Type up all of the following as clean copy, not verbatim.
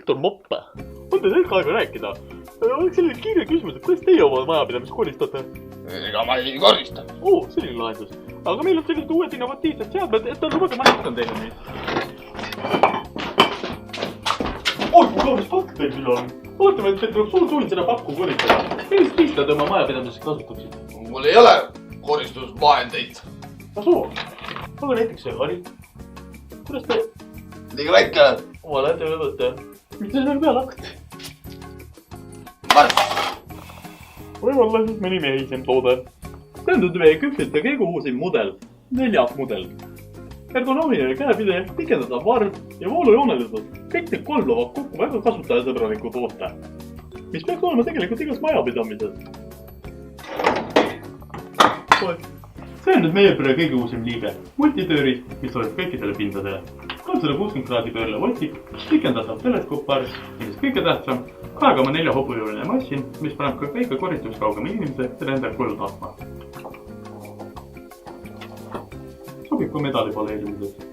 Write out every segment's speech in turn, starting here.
Viktor Moppe. On teil hetk aega rääkida? Oleks selline kiire küsimus, et kuidas teie oma majapidamist koristate? Ega ma ei korista. Selline lahendus. Aga meil on sellised uued innovatiivsed seadmed, et lubage ma näitan teile neid. Kui kaunis pakk teil küll on. Oletame, et teil tuleb suur tund seda pakku koristada. Millist piista te oma majapidamiseks kasutaksite? Mul ei ole koristusvahendeid. Aga näiteks see hari. Kuidas te... Liiga väike. Oma lähete võtta. Mis te seal peale hakkate? Võib-olla siis mõni mehisem toode. Tähendab meie küpsete kõige uusim mudel. 4. mudel. Ergonoomiline käepide, pikendada varv ja voolujoonelisus. Kõik need 3 loovad kokku väga kasutajasõbraniku toote. Mis peaks olema tegelikult igas majapidamises. See on nüüd meie pere kõige uusim liige. Multitööris, mis sobib kõikidele pindadele. 360 kraadi pöörle votik, pikendatav teleskoopar, millest kõige tähtsam, 2,4 hobujuuline massin, mis paneb ka kõige koristuskaugema inimese selle enda koju tahtma. Sobib ka medali paleerimiseks.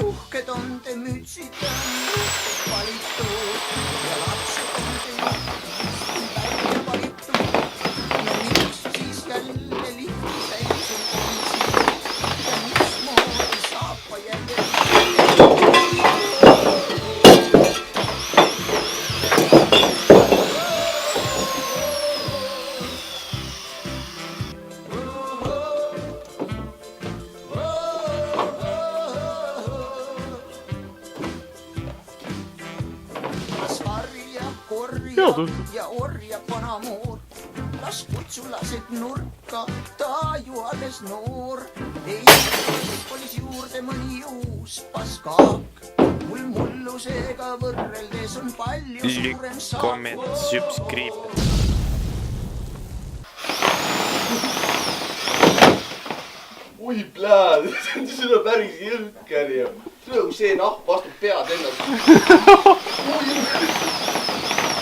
Uhked on te mütsid valitud ja lapsed on te välja valitud. Ja miks siis jälle lihti täis on siin ja mismoodi saab ka jälle ja orja vanamoor. Las kutsulased nurka, ta ju alles noor. Ei, olis juurde mõni uus paskaak. Mul mullusega võrreldes on palju suurem saak. Comment, subscribe. Ui pläad, seda päris jõhker ju. See nahk vastab pead ennast.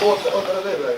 Oota, ära tee praegu.